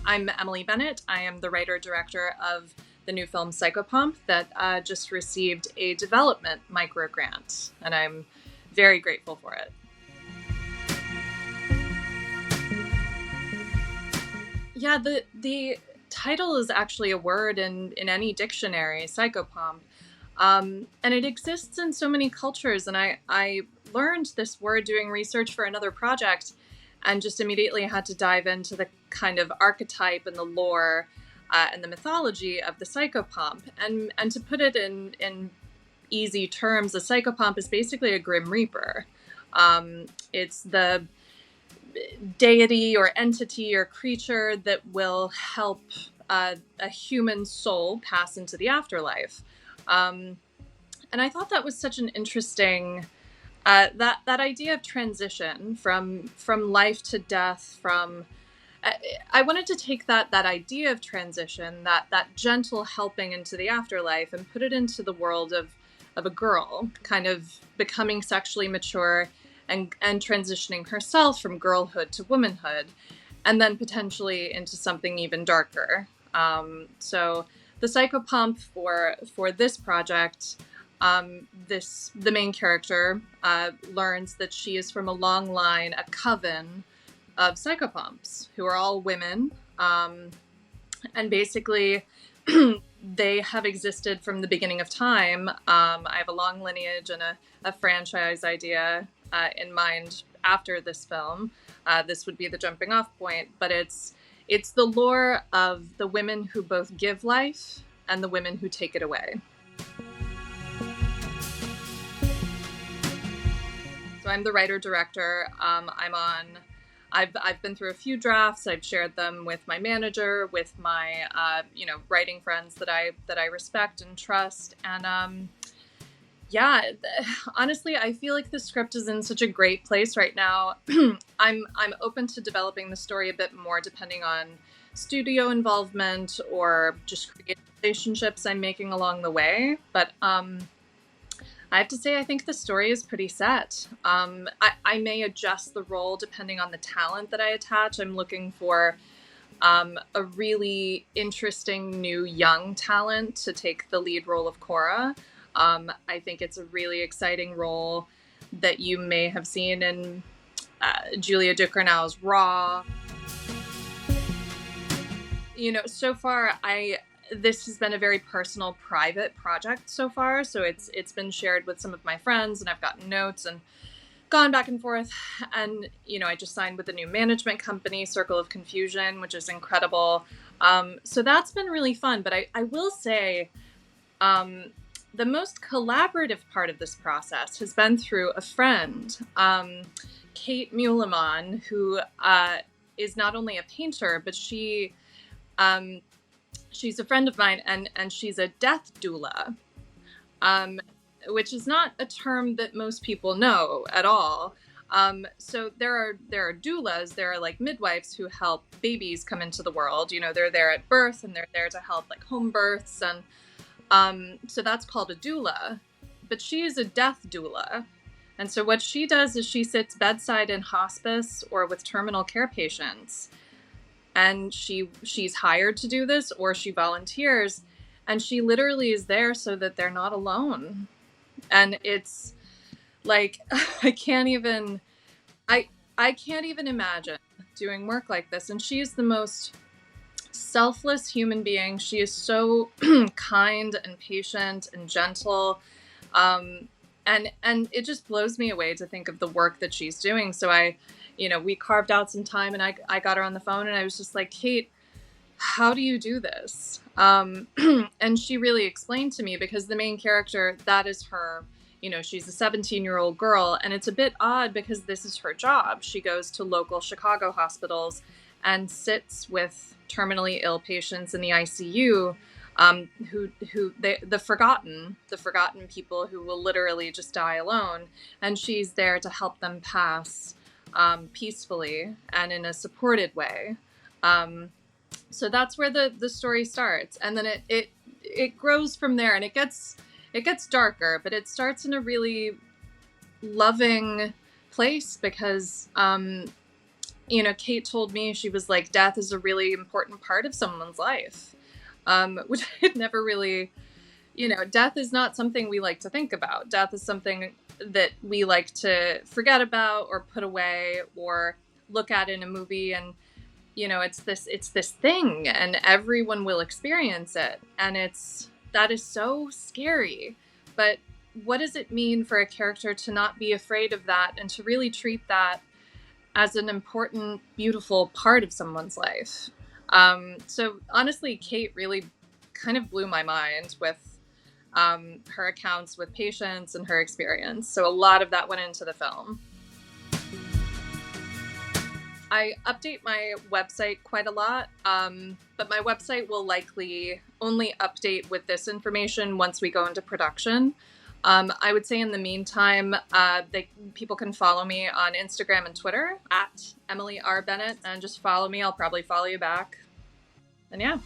I'm Emily Bennett. I am the writer-director of the new film Psychopomp that just received a development micro grant, and I'm very grateful for it. Yeah, the title is actually a word in any dictionary, psychopomp. And it exists in so many cultures. And I learned this word doing research for another project and just immediately had to dive into the kind of archetype and the lore and the mythology of the psychopomp. And to put it in easy terms, a psychopomp is basically a grim reaper. It's the deity or entity or creature that will help a human soul pass into the afterlife. And I thought that was such an interesting, that idea of transition from life to death, I wanted to take that idea of transition, that gentle helping into the afterlife, and put it into the world of a girl kind of becoming sexually mature and transitioning herself from girlhood to womanhood, and then potentially into something even darker. So the psychopomp for this project, the main character learns that she is from a long line, a coven of psychopomps who are all women, and basically they have existed from the beginning of time. I have a long lineage and a franchise idea in mind after this film. This would be the jumping off point, but it's the lore of the women who both give life and the women who take it away. So I'm the writer-director. I've been through a few drafts. I've shared them with my manager, with my writing friends that I respect and trust, and honestly, I feel like the script is in such a great place right now. I'm open to developing the story a bit more, depending on studio involvement or just creative relationships I'm making along the way. But I have to say, I think the story is pretty set. I may adjust the role depending on the talent that I attach. I'm looking for a really interesting new young talent to take the lead role of Cora. I think it's a really exciting role that you may have seen in Julia Ducournau's Raw. So far, this has been a very personal, private project so far. So it's been shared with some of my friends, and I've gotten notes and gone back and forth. And, I just signed with a new management company, Circle of Confusion, which is incredible. So that's been really fun. But I will say, the most collaborative part of this process has been through a friend, Kate Muleman, who is not only a painter, but she's a friend of mine, and she's a death doula, which is not a term that most people know at all. So there are doulas, there are like midwives who help babies come into the world. They're there at birth, and they're there to help like home births, and so that's called a doula, but she is a death doula. And so what she does is she sits bedside in hospice or with terminal care patients. And she's hired to do this, or she volunteers, and she literally is there so that they're not alone. And it's like, I can't even imagine doing work like this. And she is the most selfless human being. She is so kind and patient and gentle. And it just blows me away to think of the work that she's doing. So we carved out some time, and I got her on the phone, and I was just like, Kate, how do you do this? And she really explained to me, because the main character, that is her, she's a 17-year-old girl, and it's a bit odd because this is her job. She goes to local Chicago hospitals and sits with terminally ill patients in the ICU, the forgotten people who will literally just die alone, and she's there to help them pass peacefully and in a supported way. So that's where the story starts, and then it grows from there, and it gets darker, but it starts in a really loving place, because Kate told me, she was like, death is a really important part of someone's life, which I had never really, death is not something we like to think about. Death is something that we like to forget about or put away or look at in a movie. And, it's this thing and everyone will experience it. And that is so scary. But what does it mean for a character to not be afraid of that and to really treat that as an important, beautiful part of someone's life? So honestly, Kate really kind of blew my mind with her accounts with patients and her experience. So a lot of that went into the film. I update my website quite a lot, but my website will likely only update with this information once we go into production. I would say in the meantime, people can follow me on Instagram and Twitter at Emily R. Bennett, and just follow me. I'll probably follow you back. And yeah.